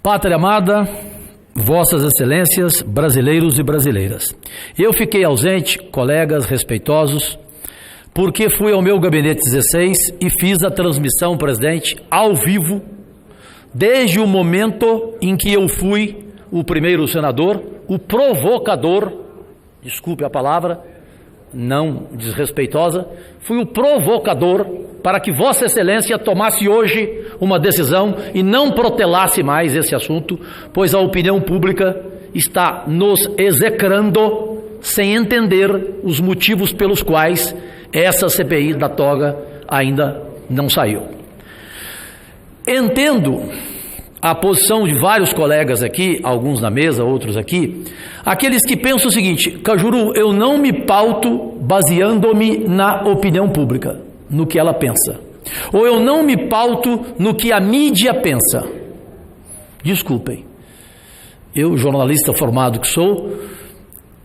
Pátria amada, Vossas Excelências, brasileiros e brasileiras. Eu fiquei ausente, colegas respeitosos, porque fui ao meu gabinete 16 e fiz a transmissão, presidente, ao vivo, desde o momento em que eu fui o primeiro senador, o provocador, desculpe a palavra, não desrespeitosa, fui o provocador para que Vossa Excelência tomasse hoje uma decisão e não protelasse mais esse assunto, pois a opinião pública está nos execrando sem entender os motivos pelos quais essa CPI da toga ainda não saiu. Entendo a posição de vários colegas aqui, alguns na mesa, outros aqui, aqueles que pensam o seguinte: Cajuru, eu não me pauto baseando-me na opinião pública, no que ela pensa, ou eu não me pauto no que a mídia pensa. Desculpem, eu, jornalista formado que sou,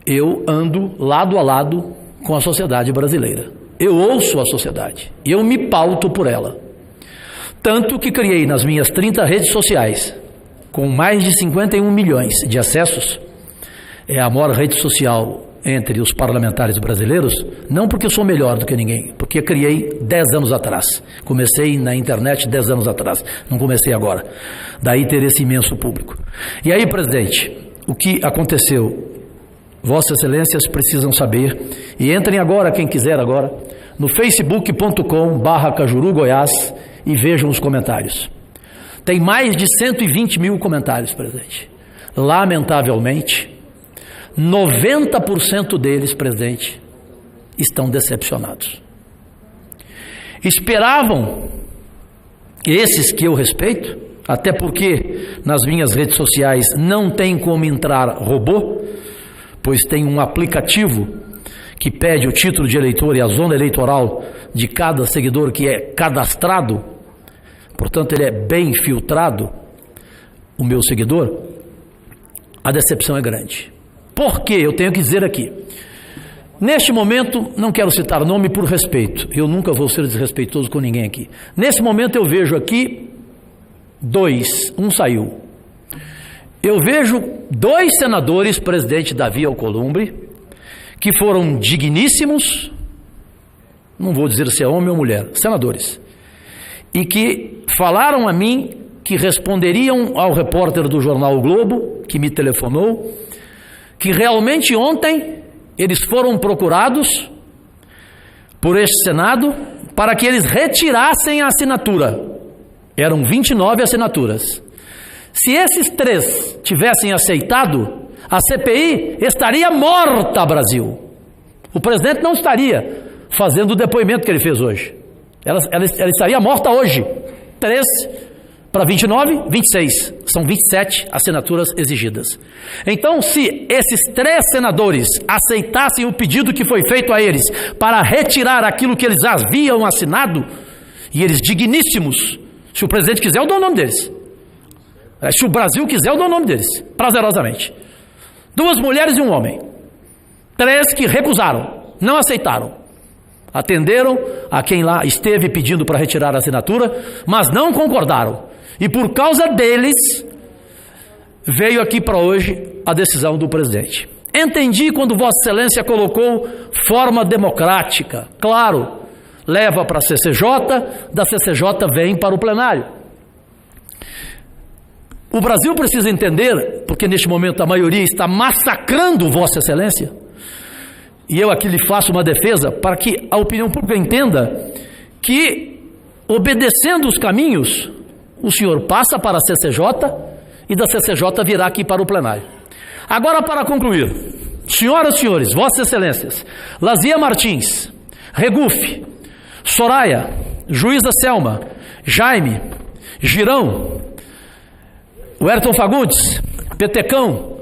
eu ando lado a lado com a sociedade brasileira, eu ouço a sociedade e eu me pauto por ela. Tanto que criei nas minhas 30 redes sociais, com mais de 51 milhões de acessos, é a maior rede social entre os parlamentares brasileiros, não porque eu sou melhor do que ninguém, porque eu criei 10 anos atrás. Comecei na internet 10 anos atrás, não comecei agora. Daí ter esse imenso público. E aí, presidente, o que aconteceu? Vossas Excelências precisam saber, e entrem agora, quem quiser agora, no facebook.com/Cajuru Goiás, e vejam os comentários. Tem mais de 120 mil comentários, presidente. Lamentavelmente, 90% deles, presidente, estão decepcionados. Esperavam, esses que eu respeito, até porque nas minhas redes sociais não tem como entrar robô, pois tem um aplicativo que pede o título de eleitor e a zona eleitoral de cada seguidor que é cadastrado. Portanto, ele é bem filtrado, o meu seguidor. A decepção é grande. Por quê? Eu tenho que dizer aqui. Neste momento, não quero citar nome por respeito. Eu nunca vou ser desrespeitoso com ninguém aqui. Nesse momento eu vejo aqui um saiu. Eu vejo 2 senadores, presidente Davi Alcolumbre, que foram digníssimos, não vou dizer se é homem ou mulher, senadores, e que falaram a mim que responderiam ao repórter do jornal O Globo, que me telefonou, que realmente ontem eles foram procurados por este Senado para que eles retirassem a assinatura. Eram 29 assinaturas. Se esses 3 tivessem aceitado, a CPI estaria morta, Brasil. O presidente não estaria fazendo o depoimento que ele fez hoje. Ela estaria morta hoje. 3 para 29, 26. São 27 assinaturas exigidas. Então, se esses 3 senadores aceitassem o pedido que foi feito a eles para retirar aquilo que eles haviam assinado, e eles digníssimos, se o presidente quiser, eu dou o nome deles. Se o Brasil quiser, eu dou o nome deles, prazerosamente. 2 mulheres e 1 homem. 3 que recusaram, não aceitaram. Atenderam a quem lá esteve pedindo para retirar a assinatura, mas não concordaram. E por causa deles, veio aqui para hoje a decisão do presidente. Entendi quando Vossa Excelência colocou forma democrática. Claro, leva para a CCJ, da CCJ vem para o plenário. O Brasil precisa entender, porque neste momento a maioria está massacrando Vossa Excelência, e eu aqui lhe faço uma defesa para que a opinião pública entenda que, obedecendo os caminhos, o senhor passa para a CCJ e da CCJ virá aqui para o plenário. Agora, para concluir, senhoras e senhores, Vossas Excelências, Lazia Martins, Regufe, Soraya, Juíza Selma, Jaime, Girão, Werton Fagundes, Petecão,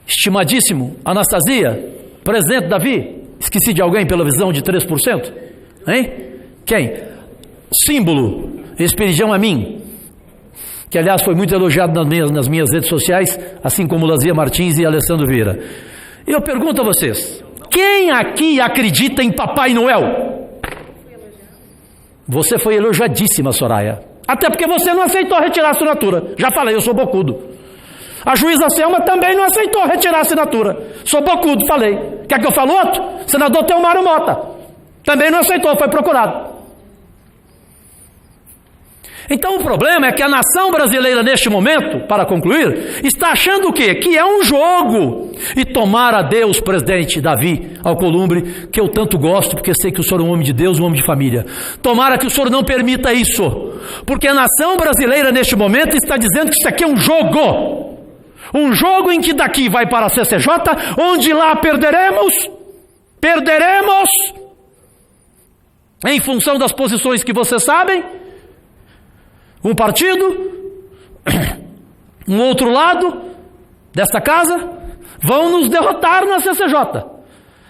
estimadíssimo Anastasia, presidente Davi, esqueci de alguém pela visão de 3%? Hein? Quem? Símbolo, Esperidião Amin, que aliás foi muito elogiado nas minhas redes sociais, assim como Lazia Martins e Alessandro Vieira. E eu pergunto a vocês, quem aqui acredita em Papai Noel? Você foi elogiadíssima, Soraya. Até porque você não aceitou retirar a assinatura. Já falei, eu sou bocudo. A juíza Selma também não aceitou retirar a assinatura. Sou bocudo, falei. Quer que eu fale outro? Senador Teomário Mota. Também não aceitou, foi procurado. Então o problema é que a nação brasileira neste momento, para concluir, está achando o quê? Que é um jogo. E tomara a Deus, presidente Davi Alcolumbre, que eu tanto gosto, porque sei que o senhor é um homem de Deus, um homem de família. Tomara que o senhor não permita isso. Porque a nação brasileira neste momento está dizendo que isso aqui é um jogo. Um jogo em que daqui vai para a CCJ, onde lá perderemos. Em função das posições que vocês sabem. Um partido, um outro lado desta casa, vão nos derrotar na CCJ.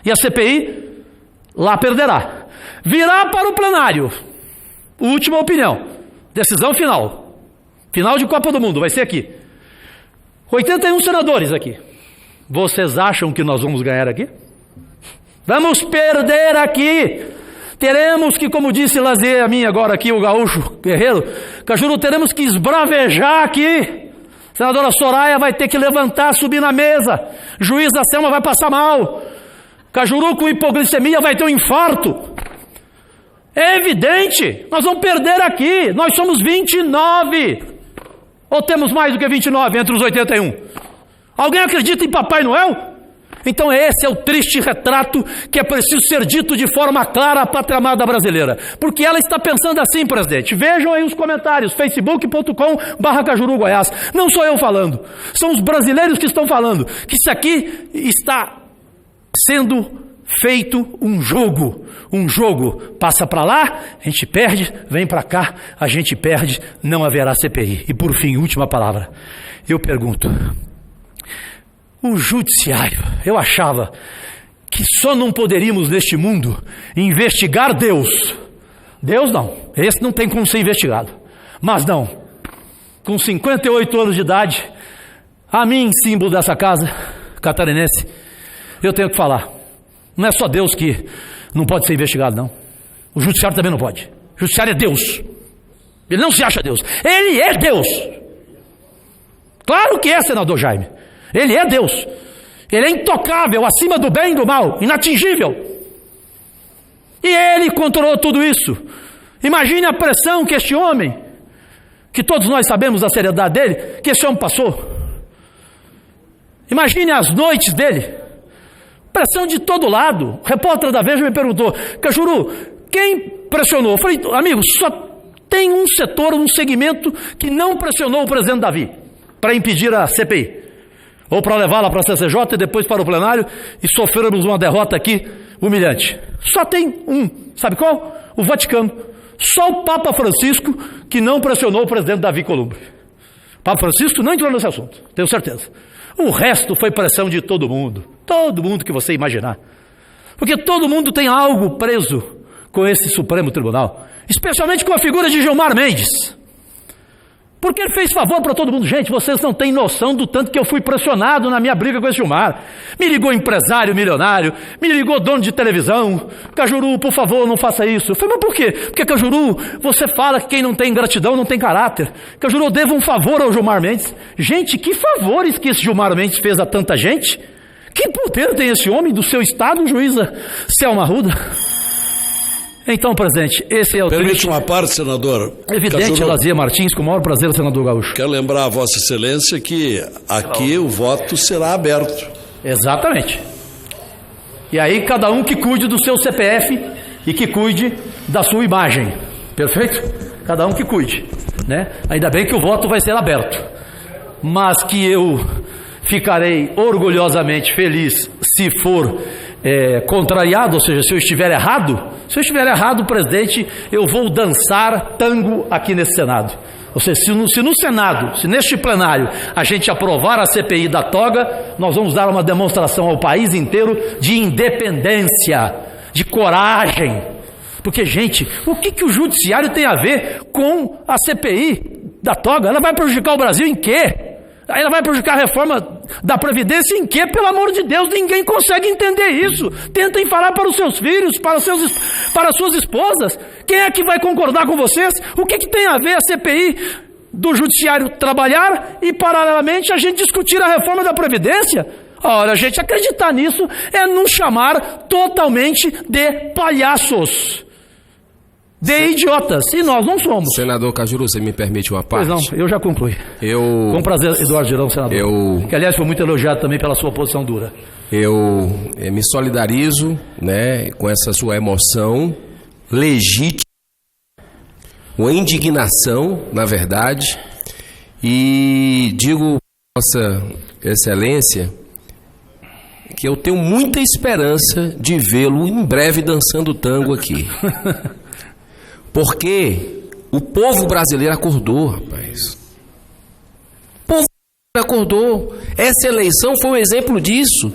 E a CPI lá perderá. Virá para o plenário. Última opinião. Decisão final. Final de Copa do Mundo, vai ser aqui. 81 senadores aqui. Vocês acham que nós vamos ganhar aqui? Vamos perder aqui. Teremos que, como disse Lazier a mim agora aqui, o gaúcho guerreiro, Cajuru, teremos que esbravejar aqui. Senadora Soraya vai ter que levantar, subir na mesa. Juiz da Selma vai passar mal. Cajuru com hipoglicemia vai ter um infarto. É evidente, nós vamos perder aqui. Nós somos 29. Ou temos mais do que 29 entre os 81? Alguém acredita em Papai Noel? Então esse é o triste retrato que é preciso ser dito de forma clara à pátria amada brasileira. Porque ela está pensando assim, presidente. Vejam aí os comentários, facebook.com/Cajuru Goiás. Não sou eu falando, são os brasileiros que estão falando. Que isso aqui está sendo feito um jogo. Um jogo. Passa para lá, a gente perde, vem para cá, a gente perde, não haverá CPI. E por fim, última palavra. Eu pergunto... O judiciário, eu achava que só não poderíamos neste mundo investigar Deus. Deus não, esse não tem como ser investigado. Mas não, com 58 anos de idade, a mim, símbolo dessa casa catarinense, eu tenho que falar. Não é só Deus que não pode ser investigado, não. O judiciário também não pode. O judiciário é Deus. Ele não se acha Deus, ele é Deus. Claro que é, senador Jaime. Ele é Deus, ele é intocável, acima do bem e do mal, inatingível. E ele controlou tudo isso. Imagine a pressão que este homem, que todos nós sabemos da seriedade dele, que esse homem passou. Imagine as noites dele, pressão de todo lado. O repórter da Veja me perguntou: Cajuru, quem pressionou? Eu falei, amigo, só tem um setor, um segmento que não pressionou o presidente Davi para impedir a CPI. Ou para levá-la para a CCJ e depois para o plenário e sofrermos uma derrota aqui humilhante. Só tem um, sabe qual? O Vaticano. Só o Papa Francisco que não pressionou o presidente Davi Columbre. O Papa Francisco não entrou nesse assunto, tenho certeza. O resto foi pressão de todo mundo que você imaginar. Porque todo mundo tem algo preso com esse Supremo Tribunal, especialmente com a figura de Gilmar Mendes. Porque ele fez favor para todo mundo. Gente, vocês não têm noção do tanto que eu fui pressionado na minha briga com esse Gilmar. Me ligou empresário milionário, me ligou dono de televisão. Cajuru, por favor, não faça isso. Eu falei, mas por quê? Porque, Cajuru, você fala que quem não tem gratidão não tem caráter. Cajuru, eu devo um favor ao Gilmar Mendes. Gente, que favores que esse Gilmar Mendes fez a tanta gente? Que poder tem esse homem do seu estado, juíza Selma Arruda? Então, presidente, esse é o... Permite uma parte, senador. Evidente, Lazier Martins, com o maior prazer, senador Gaúcho. Quero lembrar a Vossa Excelência que aqui o voto será aberto. Exatamente. E aí cada um que cuide do seu CPF e que cuide da sua imagem. Perfeito? Cada um que cuide, né? Ainda bem que o voto vai ser aberto. Mas que eu ficarei orgulhosamente feliz se for contrariado, ou seja, se eu estiver errado, presidente, eu vou dançar tango aqui nesse Senado. Ou seja, se no Senado, se neste plenário a gente aprovar a CPI da toga, nós vamos dar uma demonstração ao país inteiro de independência, de coragem. Porque, gente, o que o judiciário tem a ver com a CPI da toga? Ela vai prejudicar o Brasil em quê? Ela vai prejudicar a reforma da Previdência em que, pelo amor de Deus, ninguém consegue entender isso. Tentem falar para os seus filhos, para as suas esposas. Quem é que vai concordar com vocês? O que tem a ver a CPI do Judiciário trabalhar e, paralelamente, a gente discutir a reforma da Previdência? Ora, a gente acreditar nisso é nos chamar totalmente de palhaços, de idiotas, e nós não somos. Senador Cajuru, você me permite uma parte? Pois não, eu já concluí. Com prazer, Eduardo Girão, senador. Que, aliás, foi muito elogiado também pela sua posição dura. Eu me solidarizo, né, com essa sua emoção legítima, uma indignação, na verdade, e digo, Vossa Excelência, que eu tenho muita esperança de vê-lo em breve dançando tango aqui. Porque o povo brasileiro acordou, rapaz. O povo acordou. Essa eleição foi um exemplo disso.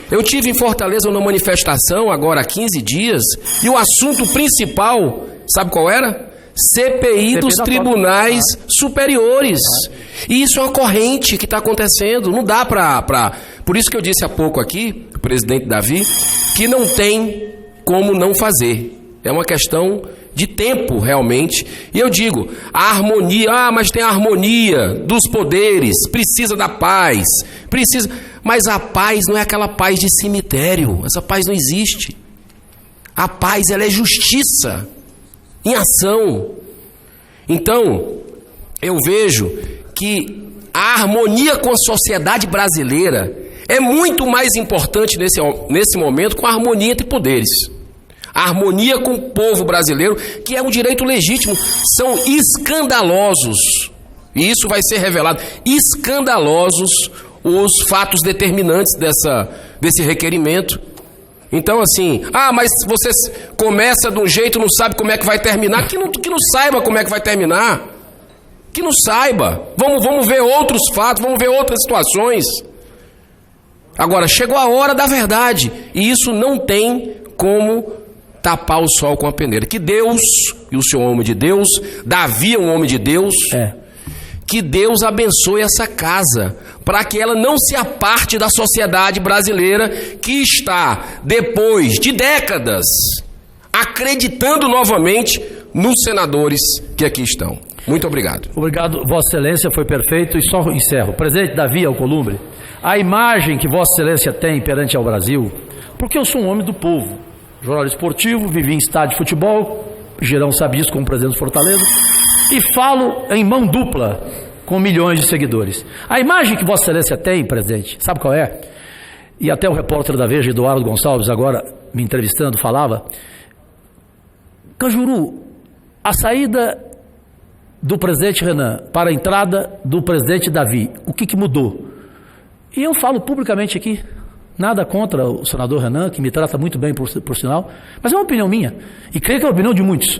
Eu tive em Fortaleza uma manifestação agora há 15 dias e o assunto principal, sabe qual era? CPI dos tribunais superiores. E isso é uma corrente que está acontecendo. Não dá para... Por isso que eu disse há pouco aqui, o presidente Davi, que não tem como não fazer. É uma questão de tempo, realmente. E eu digo, a harmonia, mas tem a harmonia dos poderes, precisa da paz, precisa... Mas a paz não é aquela paz de cemitério, essa paz não existe. A paz, ela é justiça em ação. Então, eu vejo que a harmonia com a sociedade brasileira é muito mais importante nesse momento com a harmonia entre poderes. A harmonia com o povo brasileiro, que é um direito legítimo. São escandalosos, e isso vai ser revelado, escandalosos os fatos determinantes desse requerimento. Então, assim, mas você começa de um jeito, não sabe como é que vai terminar. Que não saiba como é que vai terminar. Que não saiba. Vamos ver outros fatos, vamos ver outras situações. Agora, chegou a hora da verdade, e isso não tem como tapar o sol com a peneira. Que Deus, e o senhor é um homem de Deus, Davi é um homem de Deus, que Deus abençoe essa casa, para que ela não se aparte da sociedade brasileira, que está, depois de décadas, acreditando novamente nos senadores que aqui estão. Muito obrigado. Obrigado, Vossa Excelência, foi perfeito. E só encerro. Presidente Davi Alcolumbre, a imagem que Vossa Excelência tem perante ao Brasil, porque eu sou um homem do povo, jornalista esportivo, vivi em estádio de futebol, Girão sabe isso como presidente do Fortaleza, e falo em mão dupla com milhões de seguidores. A imagem que Vossa Excelência tem, presidente, sabe qual é? E até o repórter da Veja, Eduardo Gonçalves, agora me entrevistando, falava: Cajuru, a saída do presidente Renan para a entrada do presidente Davi, o que mudou? E eu falo publicamente aqui, nada contra o senador Renan, que me trata muito bem por sinal, mas é uma opinião minha, e creio que é a opinião de muitos,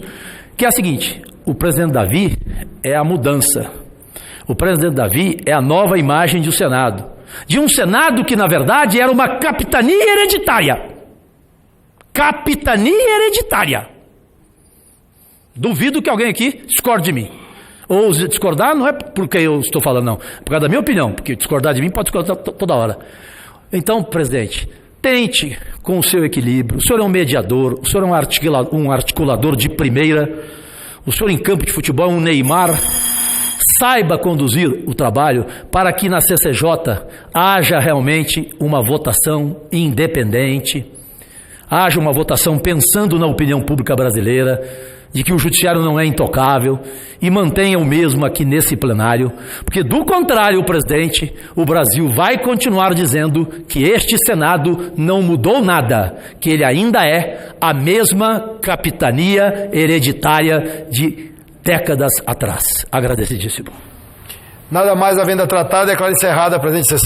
que é a seguinte: o presidente Davi é a mudança. O presidente Davi é a nova imagem do Senado. De um Senado que, na verdade, era uma capitania hereditária. Capitania hereditária. Duvido que alguém aqui discorde de mim. Ou discordar não é porque eu estou falando, não. Por causa da minha opinião, porque discordar de mim pode discordar toda hora. Então, presidente, tente com o seu equilíbrio. O senhor é um mediador, o senhor é um articulador de primeira. O senhor em campo de futebol é um Neymar. Saiba conduzir o trabalho para que na CCJ haja realmente uma votação independente, haja uma votação pensando na opinião pública brasileira, de que o judiciário não é intocável, e mantenha o mesmo aqui nesse plenário, porque do contrário, presidente, o Brasil vai continuar dizendo que este Senado não mudou nada, que ele ainda é a mesma capitania hereditária de décadas atrás. Agradecidíssimo. Nada mais havendo a tratar, declaro encerrada a presente sessão.